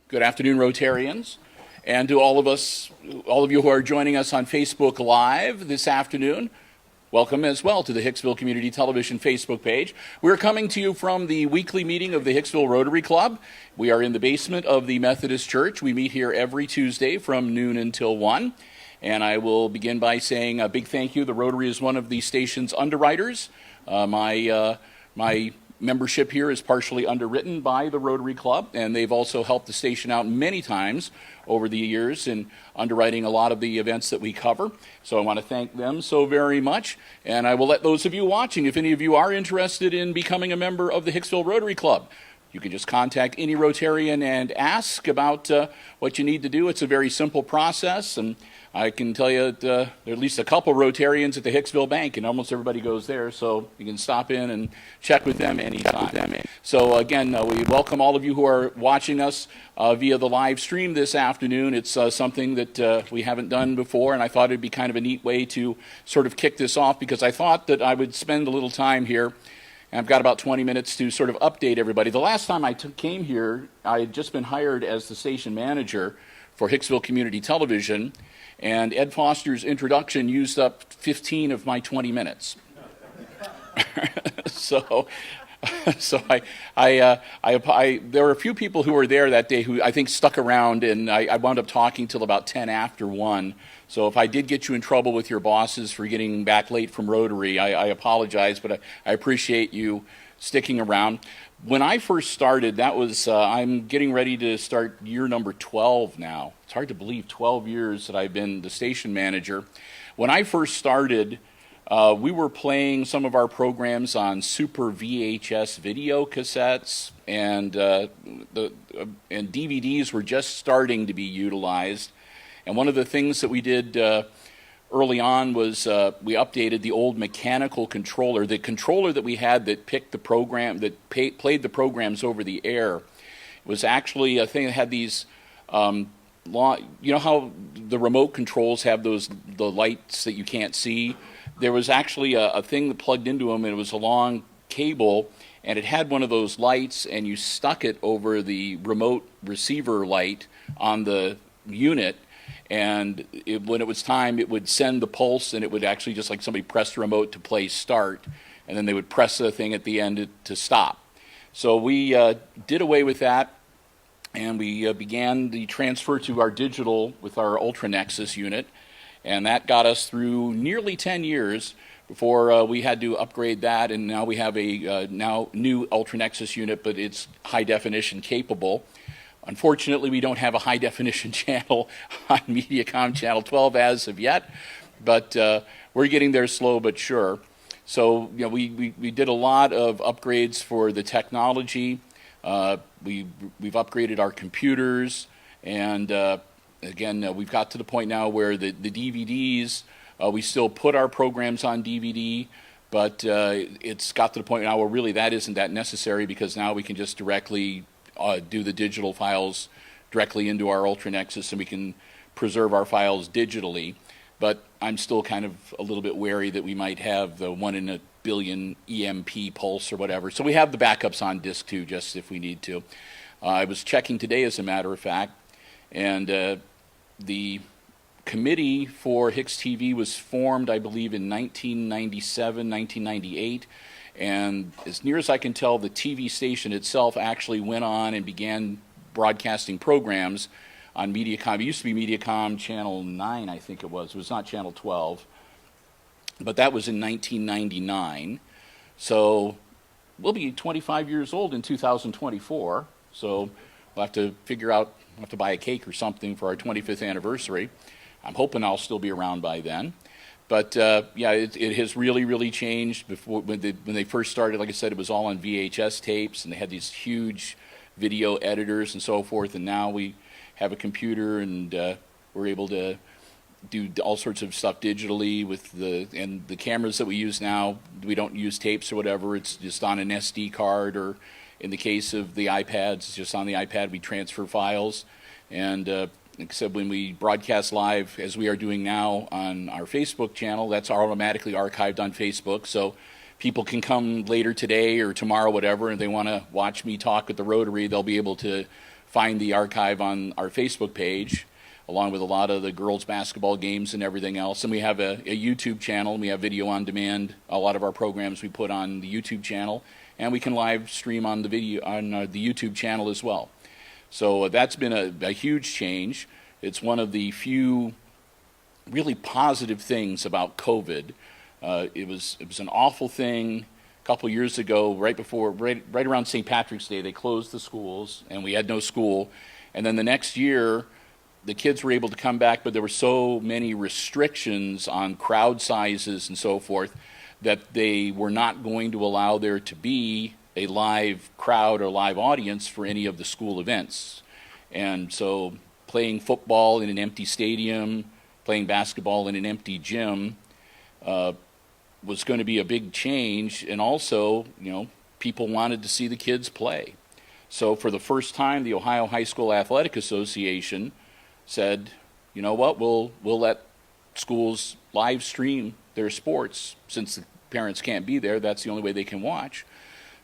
Good afternoon, Rotarians, and to all of you who are joining us on Facebook Live this afternoon. Welcome as well to the Hicksville Community Television Facebook page. We're coming to you from the weekly meeting of the Hicksville Rotary Club. We are in the basement of the Methodist Church. We meet here every Tuesday from noon until 1. And I will begin by saying a big thank you. The Rotary is one of the station's underwriters. My membership here is partially underwritten by the Rotary Club, and they've also helped the station out many times over the years in underwriting a lot of the events that we cover. So I want to thank them so very much, and I will let those of you watching, if any of you are interested in becoming a member of the Hicksville Rotary Club, you can just contact any Rotarian and ask about what you need to do. It's a very simple process, and I can tell you that there are at least a couple Rotarians at the Hicksville Bank, and almost everybody goes there, so you can stop in and check with them anytime. So again, we welcome all of you who are watching us via the live stream this afternoon. It's something that we haven't done before, and I thought it'd be kind of a neat way to sort of kick this off, because I thought that I would spend a little time here. And I've got about 20 minutes to sort of update everybody. The last time I came here, I had just been hired as the station manager for Hicksville Community Television, and Ed Foster's introduction used up 15 of my 20 minutes. So there were a few people who were there that day who I think stuck around, and I wound up talking till about 10 after 1. So if I did get you in trouble with your bosses for getting back late from Rotary, I apologize, but I appreciate you sticking around. When I first started, that was, I'm getting ready to start year number 12 now. It's hard to believe 12 years that I've been the station manager. When I first started, we were playing some of our programs on super VHS video cassettes, and DVDs were just starting to be utilized. And one of the things that we did early on was we updated the old mechanical controller. The controller that we had that picked the program, that played the programs over the air, was actually a thing that had these, you know how the remote controls have the lights that you can't see? There was actually a thing that plugged into them, and it was a long cable, and it had one of those lights, and you stuck it over the remote receiver light on the unit. And when it was time, it would send the pulse, and it would actually just like somebody pressed the remote to play start, and then they would press the thing at the end to stop. So we did away with that, and we began the transfer to our digital with our Ultra Nexus unit, and that got us through nearly 10 years before we had to upgrade that, and now we have a now new Ultra Nexus unit, but it's high definition capable. Unfortunately, we don't have a high-definition channel on Mediacom Channel 12 as of yet, but we're getting there slow but sure. So, you know, we did a lot of upgrades for the technology. We've upgraded our computers, and again, we've got to the point now where the DVDs, we still put our programs on DVD, but it's got to the point now where really that isn't that necessary, because now we can just directly do the digital files directly into our Ultra Nexus, and we can preserve our files digitally. But I'm still kind of a little bit wary that we might have the 1 in a billion EMP pulse or whatever. So we have the backups on disk too, just if we need to. I was checking today, as a matter of fact, and the committee for HIX-TV was formed, I believe, in 1997, 1998. And as near as I can tell, the TV station itself actually went on and began broadcasting programs on Mediacom. It used to be Mediacom Channel 9, I think it was. It was not Channel 12. But that was in 1999. So we'll be 25 years old in 2024. So we'll have to figure out, we'll have to buy a cake or something for our 25th anniversary. I'm hoping I'll still be around by then. But yeah, it has really, really changed. Before when they first started, like I said, it was all on VHS tapes, and they had these huge video editors and so forth. And now we have a computer, and we're able to do all sorts of stuff digitally with the cameras that we use now. We don't use tapes or whatever. It's just on an SD card, or in the case of the iPads, it's just on the iPad. We transfer files, and except when we broadcast live, as we are doing now on our Facebook channel, that's automatically archived on Facebook. So people can come later today or tomorrow, whatever, and they want to watch me talk at the Rotary, they'll be able to find the archive on our Facebook page, along with a lot of the girls' basketball games and everything else. And we have a YouTube channel. We have video on demand. A lot of our programs we put on the YouTube channel, and we can live stream on the video on the YouTube channel as well. So that's been a huge change. It's one of the few really positive things about COVID. It was an awful thing. A couple years ago, right around St. Patrick's Day, they closed the schools, and we had no school. And then the next year, the kids were able to come back, but there were so many restrictions on crowd sizes and so forth that they were not going to allow there to be a live crowd or live audience for any of the school events. And so playing football in an empty stadium, playing basketball in an empty gym, was going to be a big change, and also, people wanted to see the kids play. So for the first time, the Ohio High School Athletic Association said, you know what, we'll let schools live stream their sports. Since the parents can't be there, that's the only way they can watch.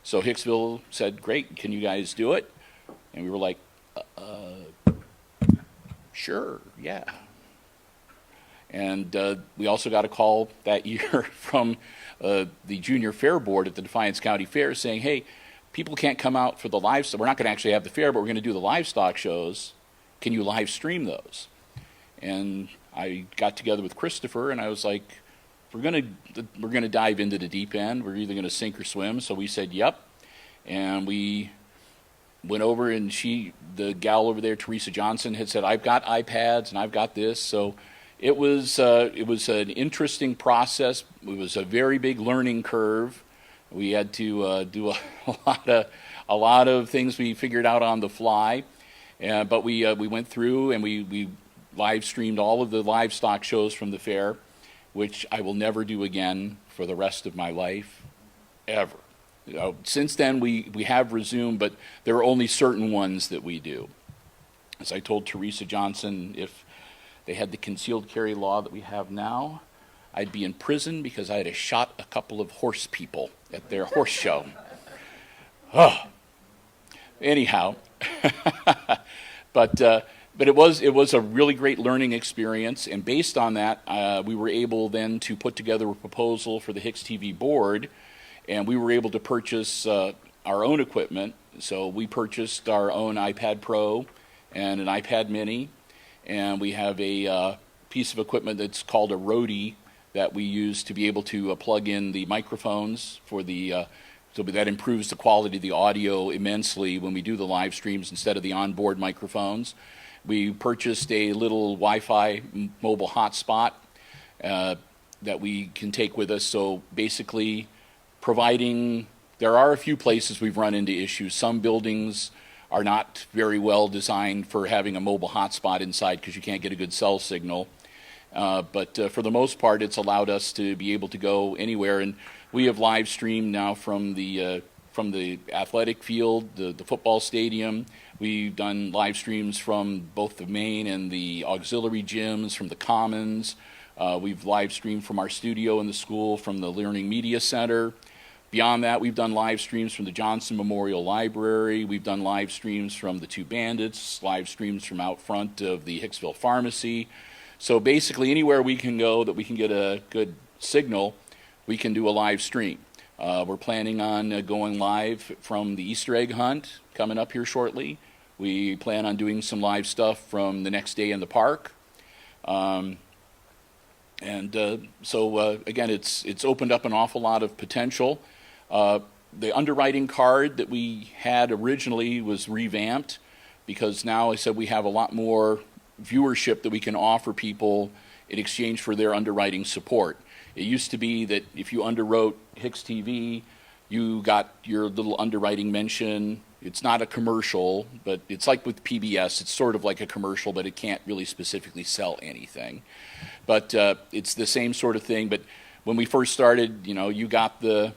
So Hicksville said, great, can you guys do it? And we were like, sure, yeah. And we also got a call that year from the Junior Fair Board at the Defiance County Fair saying, hey, people can't come out for the livestock. We're not going to actually have the fair, but we're going to do the livestock shows. Can you live stream those? And I got together with Christopher, and I was like, we're going to dive into the deep end. We're either going to sink or swim. So we said, yep. And we went over, and the gal over there, Teresa Johnson, had said, I've got iPads and I've got this. So it was an interesting process. It was a very big learning curve. We had to do a lot of things we figured out on the fly, but we went through and we live streamed all of the livestock shows from the fair, which I will never do again for the rest of my life, ever. Since then we have resumed, but there are only certain ones that we do. As I told Teresa Johnson, if they had the concealed carry law that we have now, I'd be in prison because I had shot a couple of horse people at their horse show. Oh. Anyhow, but it was a really great learning experience, and based on that, we were able then to put together a proposal for the HIX-TV board, and we were able to purchase our own equipment. So we purchased our own iPad Pro and an iPad Mini, and we have a piece of equipment that's called a Rotary that we use to be able to plug in the microphones for the so that improves the quality of the audio immensely when we do the live streams instead of the onboard microphones. We purchased a little Wi-Fi mobile hotspot that we can take with us. So basically there are a few places we've run into issues. Some buildings are not very well designed for having a mobile hotspot inside because you can't get a good cell signal. But for the most part, it's allowed us to be able to go anywhere. And we have live streamed now from the athletic field, the football stadium. We've done live streams from both the main and the auxiliary gyms, from the commons. We've live streamed from our studio in the school, from the Learning Media Center. Beyond that, we've done live streams from the Johnson Memorial Library. We've done live streams from the Two Bandits, live streams from out front of the Hicksville Pharmacy. So basically anywhere we can go that we can get a good signal, we can do a live stream. We're planning on going live from the Easter egg hunt coming up here shortly. We plan on doing some live stuff from the next day in the park. So again, it's opened up an awful lot of potential. The underwriting card that we had originally was revamped because now I said we have a lot more viewership that we can offer people in exchange for their underwriting support. It used to be that if you underwrote HIX-TV, you got your little underwriting mention. It's not a commercial, but it's like with PBS. It's sort of like a commercial, but it can't really specifically sell anything. But it's the same sort of thing. But when we first started, you got the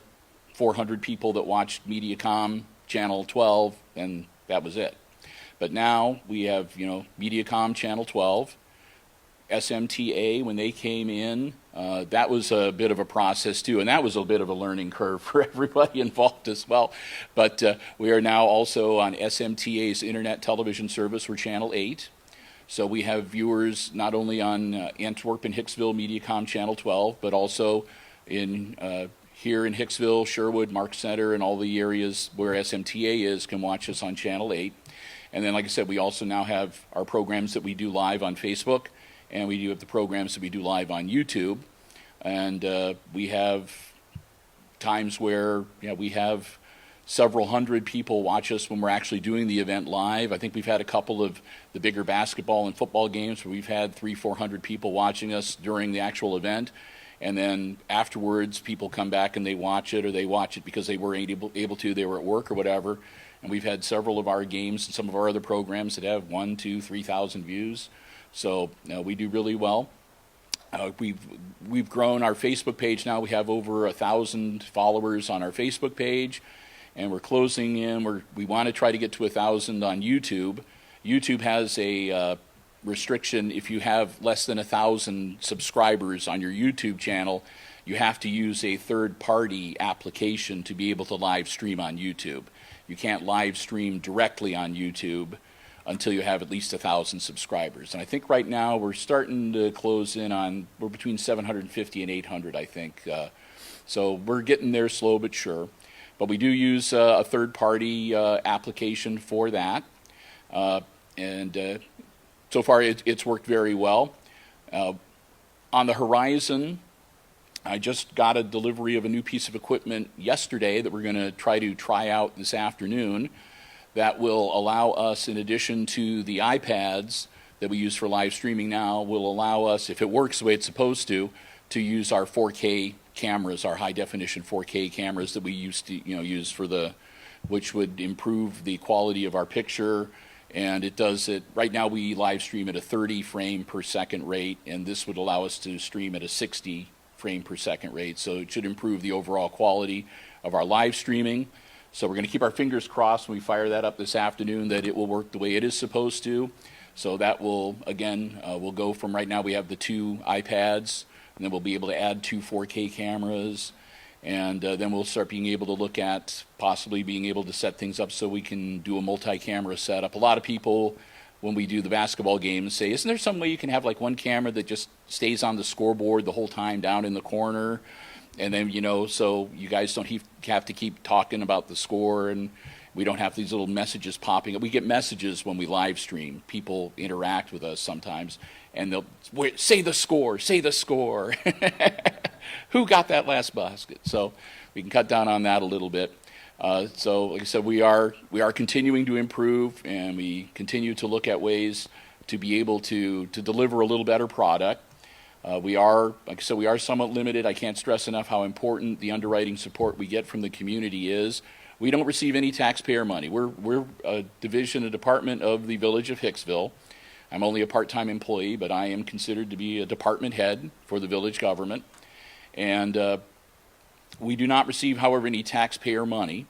400 people that watched Mediacom Channel 12, and that was it. But now we have, Mediacom Channel 12, SMTA, when they came in, that was a bit of a process too, and that was a bit of a learning curve for everybody involved as well. But we are now also on SMTA's internet television service. We're Channel 8. So we have viewers not only on Antwerp and Hicksville Mediacom Channel 12, but also in here in Hicksville, Sherwood, Mark Center, and all the areas where SMTA is can watch us on Channel 8. And then, like I said, we also now have our programs that we do live on Facebook, and we do have the programs that we do live on YouTube. And we have times where we have several hundred people watch us when we're actually doing the event live. I think we've had a couple of the bigger basketball and football games where we've had 300-400 people watching us during the actual event. And then afterwards, people come back and they watch it, or they watch it because they weren't able to, they were at work or whatever. And we've had several of our games and some of our other programs that have 1,000, 2,000, 3,000 views. So we do really well. We've grown our Facebook page now. We have over 1,000 followers on our Facebook page, and we're closing in. We want to try to get to 1,000 on YouTube. YouTube has a restriction. If you have less than 1,000 subscribers on your YouTube channel, you have to use a third-party application to be able to live stream on YouTube. You can't live stream directly on YouTube until you have at least 1,000 subscribers. And I think right now we're starting to close in on, we're between 750 and 800, I think. So we're getting there slow but sure. But we do use a third-party application for that. And so far it's worked very well. On the horizon, I just got a delivery of a new piece of equipment yesterday that we're going to try out this afternoon that will allow us, in addition to the iPads that we use for live streaming now, will allow us, if it works the way it's supposed to use our 4K cameras, our high-definition 4K cameras that we used to use for which would improve the quality of our picture. And it does it, right now we live stream at a 30 frame per second rate, and this would allow us to stream at a 60 frame per second rate. So it should improve the overall quality of our live streaming. So we're going to keep our fingers crossed when we fire that up this afternoon that it will work the way it is supposed to. So that will, again, we'll go from right now we have the 2 iPads, and then we'll be able to add 2 4K cameras, and then we'll start being able to look at possibly being able to set things up so we can do a multi-camera setup. A lot of people, when we do the basketball games, say, isn't there some way you can have like one camera that just stays on the scoreboard the whole time down in the corner? And then, so you guys don't have to keep talking about the score, and we don't have these little messages popping up. We get messages when we live stream. People interact with us sometimes, and they'll say the score, say the score. Who got that last basket? So we can cut down on that a little bit. So like I said, we are continuing to improve, and we continue to look at ways to be able to deliver a little better product. We are, like I said, we are somewhat limited. I can't stress enough how important the underwriting support we get from the community is. We don't receive any taxpayer money. We're a department of the Village of Hicksville. I'm only a part-time employee, but I am considered to be a department head for the village government. And we do not receive, however, any taxpayer money.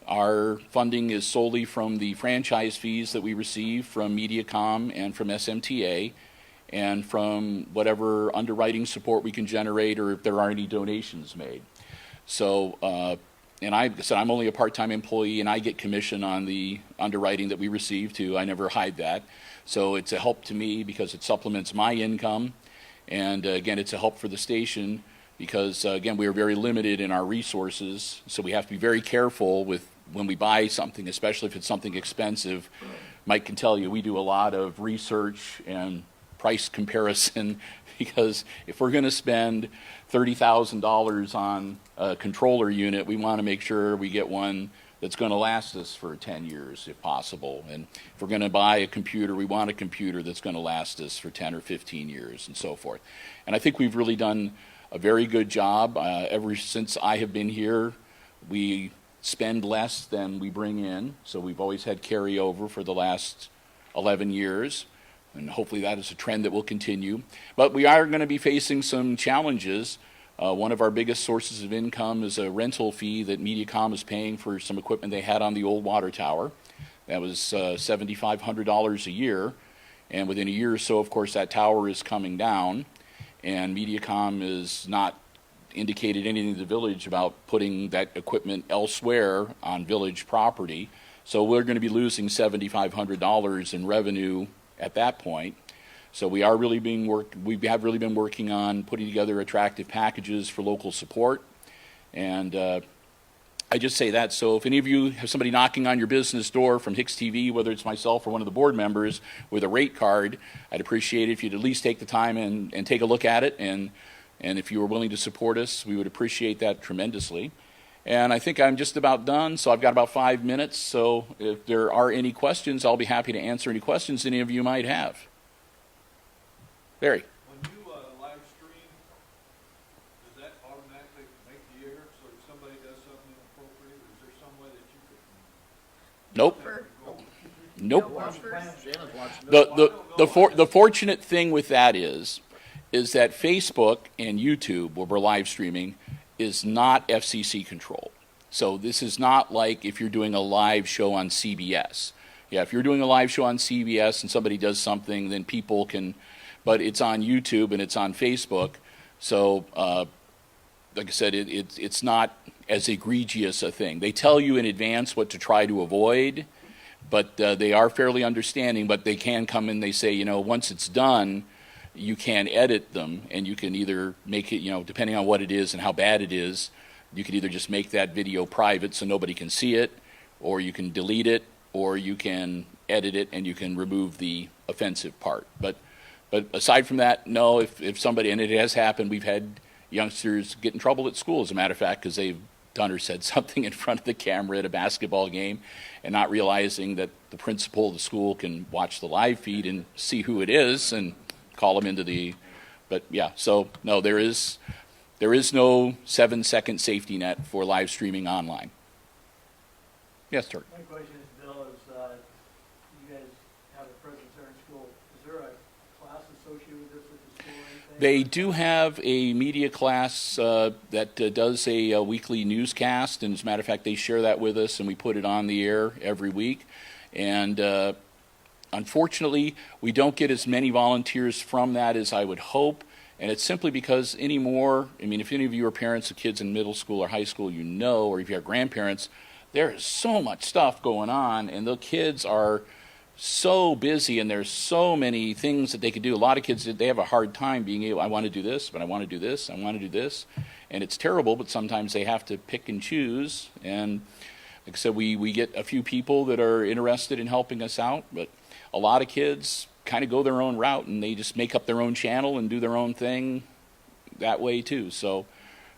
Our funding is solely from the franchise fees that we receive from Mediacom and from SMTA, and from whatever underwriting support we can generate, or if there are any donations made. So, and I said I'm only a part-time employee, and I get commission on the underwriting that we receive too. I never hide that. So it's a help to me because it supplements my income, and again, it's a help for the station because again, we are very limited in our resources, so we have to be very careful with when we buy something, especially if it's something expensive. Mike can tell you we do a lot of research and price comparison, because if we're going to spend $30,000 on a controller unit, we want to make sure we get one that's going to last us for 10 years if possible. And if we're going to buy a computer, we want a computer that's going to last us for 10 or 15 years and so forth. And I think we've really done a very good job. Ever since I have been here, we spend less than we bring in, so we've always had carryover for the last 11 years. And hopefully that is a trend that will continue. But we are going to be facing some challenges. One of our biggest sources of income is a rental fee that Mediacom is paying for some equipment they had on the old water tower. That was $7,500 a year. And within a year or so, of course, that tower is coming down, and Mediacom is not indicated anything to the village about putting that equipment elsewhere on village property. So we're going to be losing $7,500 in revenue at that point. So we have really been working on putting together attractive packages for local support. And I just say that, so if any of you have somebody knocking on your business door from HIX-TV, whether it's myself or one of the board members with a rate card, I'd appreciate it if you'd at least take the time and take a look at it. And if you were willing to support us, we would appreciate that tremendously. And I think I'm just about done, so I've got about 5 minutes. So if there are any questions, I'll be happy to answer any questions any of you might have. Barry. When you live stream, does that automatically make the error? So if somebody does something inappropriate, is there some way that you could? Nope. The fortunate thing with that is that Facebook and YouTube, where we're live streaming, is not FCC controlled. So this is not like if you're doing a live show on CBS. Yeah, if you're doing a live show on CBS and somebody does something, then people can, but it's on YouTube and it's on Facebook. So like I said, it's not as egregious a thing. They tell you in advance what to try to avoid, but they are fairly understanding, but they can come and they say, you know, once it's done, you can edit them, and you can either make it, you know, depending on what it is and how bad it is, you can either just make that video private so nobody can see it, or you can delete it, or you can edit it and you can remove the offensive part. But aside from that, no, if somebody, and it has happened, we've had youngsters get in trouble at school, as a matter of fact, because they've done or said something in front of the camera at a basketball game and not realizing that the principal of the school can watch the live feed and see who it is and call them into the, but yeah, so no, there is no 7-second safety net for live streaming online. Yes, sir. My question is, Bill, is you guys have a presence there in school. Is there a class associated with this at the school or anything? They do have a media class that does a weekly newscast, and as a matter of fact, they share that with us, and we put it on the air every week. And unfortunately, we don't get as many volunteers from that as I would hope, and it's simply because anymore, I mean, if any of you are parents of kids in middle school or high school, you know, or if you have grandparents, there is so much stuff going on, and the kids are so busy, and there's so many things that they could do. A lot of kids, they have a hard time being able, I want to do this, but I want to do this, I want to do this, and it's terrible, but sometimes they have to pick and choose. And like I said, we get a few people that are interested in helping us out, but a lot of kids kind of go their own route, and they just make up their own channel and do their own thing that way too. So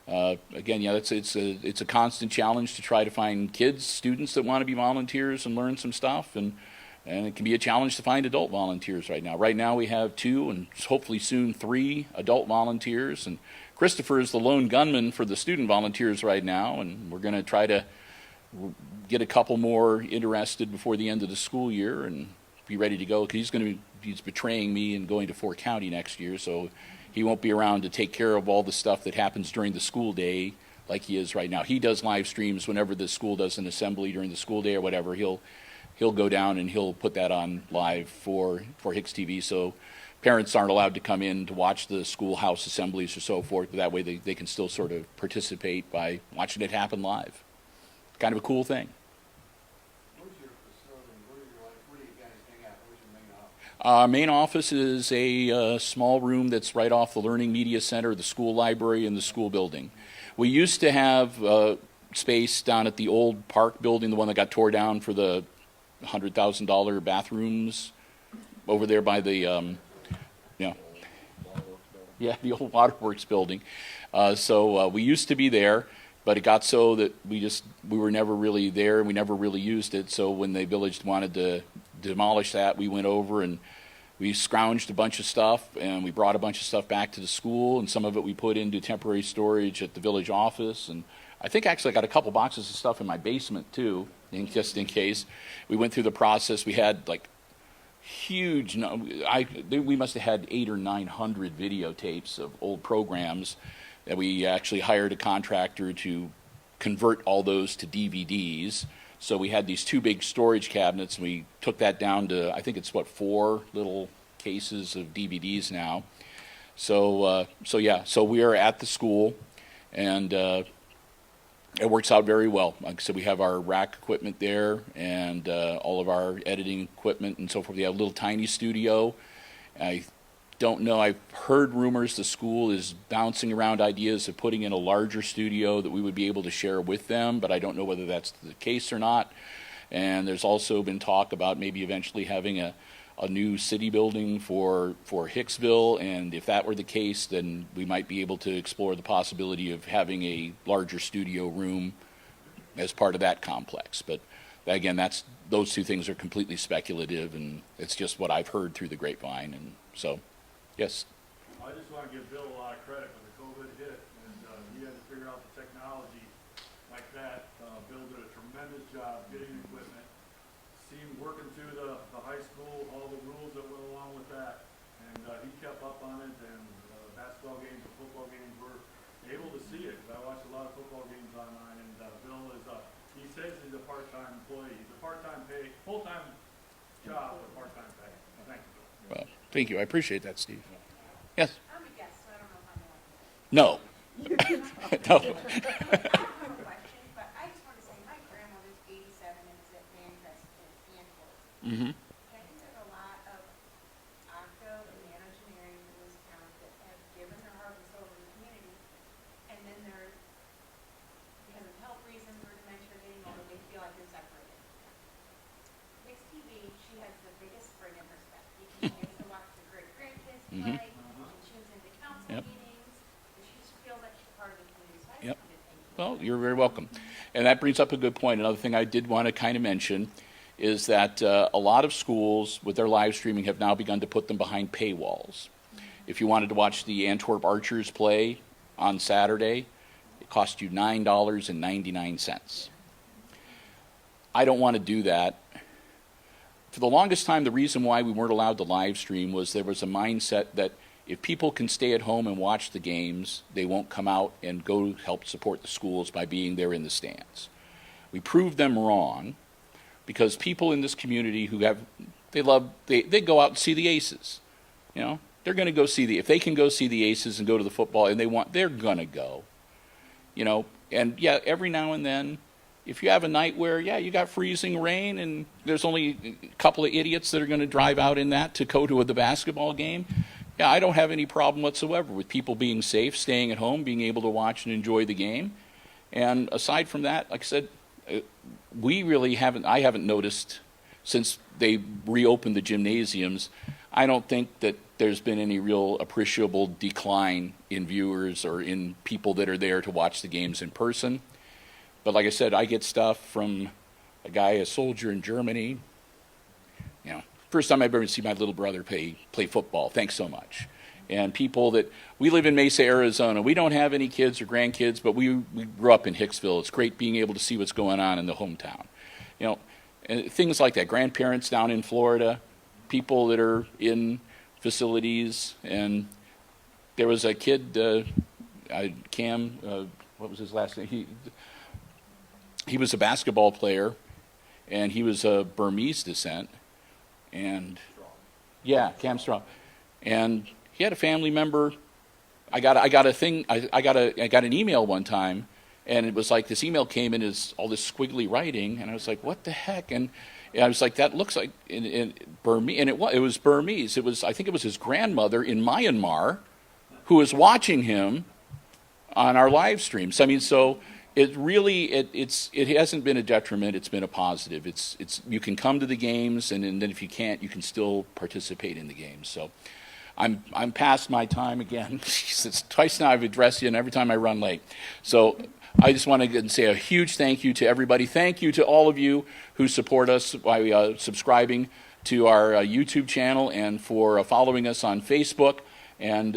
again, yeah, it's a constant challenge to try to find kids, students that want to be volunteers and learn some stuff, and it can be a challenge to find adult volunteers right now. Right now we have 2 and hopefully soon 3 adult volunteers, and Christopher is the lone gunman for the student volunteers right now, and we're going to try to get a couple more interested before the end of the school year and be ready to go, because he's betraying me and going to Fort County next year, so he won't be around to take care of all the stuff that happens during the school day like he is right now. He does live streams whenever the school does an assembly during the school day or whatever. He'll go down and he'll put that on live for HIX-TV, so parents aren't allowed to come in to watch the schoolhouse assemblies or so forth, but that way they can still sort of participate by watching it happen live. Kind of a cool thing. Our main office is a small room that's right off the Learning Media Center, the school library, and the school building. We used to have space down at the old park building, the one that got tore down for the $100,000 bathrooms over there by the, the old Waterworks building. So we used to be there, but it got so that we were never really there, and we never really used it. So when the village wanted to demolish that, we went over and we scrounged a bunch of stuff, and we brought a bunch of stuff back to the school, and some of it we put into temporary storage at the village office. And I think actually I got a couple boxes of stuff in my basement too, just in case. We went through the process. We had like huge, we must have had 800 or 900 videotapes of old programs that we actually hired a contractor to convert all those to DVDs. So we had these 2 big storage cabinets, and we took that down to, I think it's 4 little cases of DVDs now. So we are at the school, and it works out very well. Like I said, we have our rack equipment there and all of our editing equipment and so forth. We have a little tiny studio. I don't know, I've heard rumors the school is bouncing around ideas of putting in a larger studio that we would be able to share with them, but I don't know whether that's the case or not. And there's also been talk about maybe eventually having a new city building for Hicksville, and if that were the case, then we might be able to explore the possibility of having a larger studio room as part of that complex. But again, those two things are completely speculative, and it's just what I've heard through the grapevine. And so, yes. I just want to give Bill a lot of credit when the COVID hit, and he had to figure out the technology like that. Bill did a tremendous job getting equipment, working through the high school, all the rules that went along with that, and he kept up on it, and basketball games and football games were able to see it, because I watched a lot of football games online, and Bill is he says he's a part-time employee. He's a part-time pay, full-time job with part-time pay. Thank you, Bill. Well, thank you. I appreciate that, Steve. Yes? I'm a guest, so I don't know if I know. No. No. I don't have a question, but I just want to say my grandmother's 87 and is at Manchester in Antwerp. Mm-hmm. I think there's a lot of OCTO and engineering in this town that have given their heart and soul to the community, and then they're, because of health reasons or dementia getting older, they feel like they're separated. HIX-TV, she has the biggest spring in her step. You can get to watch the great grandkids Mhm. play, and she was into council Yep. meetings, and she just feels like she's part of the community. So I just Yep. wanted to thank you. Well, you're very welcome. And that brings up a good point. Another thing I did want to kind of mention is that a lot of schools with their live streaming have now begun to put them behind paywalls. If you wanted to watch the Antwerp Archers play on Saturday, it cost you $9.99. I don't want to do that. For the longest time, the reason why we weren't allowed to live stream was there was a mindset that if people can stay at home and watch the games, they won't come out and go help support the schools by being there in the stands. We proved them wrong, because people in this community who they go out and see the Aces. You know, they're going to go see if they can go see the Aces and go to the football and they're going to go. You know, and yeah, every now and then, if you have a night where, you got freezing rain and there's only a couple of idiots that are going to drive out in that to go to the basketball game, I don't have any problem whatsoever with people being safe, staying at home, being able to watch and enjoy the game. And aside from that, like I said, I haven't noticed since they reopened the gymnasiums, I don't think that there's been any real appreciable decline in viewers or in people that are there to watch the games in person. But like I said, I get stuff from a soldier in Germany. You know, first time I've ever seen my little brother play football. Thanks so much. And people we live in Mesa, Arizona. We don't have any kids or grandkids, but we grew up in Hicksville. It's great being able to see what's going on in the hometown. You know, and things like that. Grandparents down in Florida, people that are in facilities. And there was a kid, Cam, what was his last name? He was a basketball player, and he was of Burmese descent. And Cam Strong. And he had a family member. I got an email one time, and it was like this email came in as all this squiggly writing, and I was like, what the heck? And I was like, that looks like in Burmese, and it was Burmese. I think it was his grandmother in Myanmar who was watching him on our live streams. I mean, so it really it hasn't been a detriment. It's been a positive. It's you can come to the games, and then if you can't, you can still participate in the games. So I'm past my time again. It's twice now I've addressed you, and every time I run late. So I just want to say a huge thank you to everybody. Thank you to all of you who support us by subscribing to our YouTube channel and for following us on Facebook. And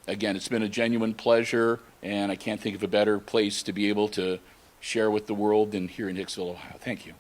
again, it's been a genuine pleasure, and I can't think of a better place to be able to share with the world than here in Hicksville, Ohio. Thank you.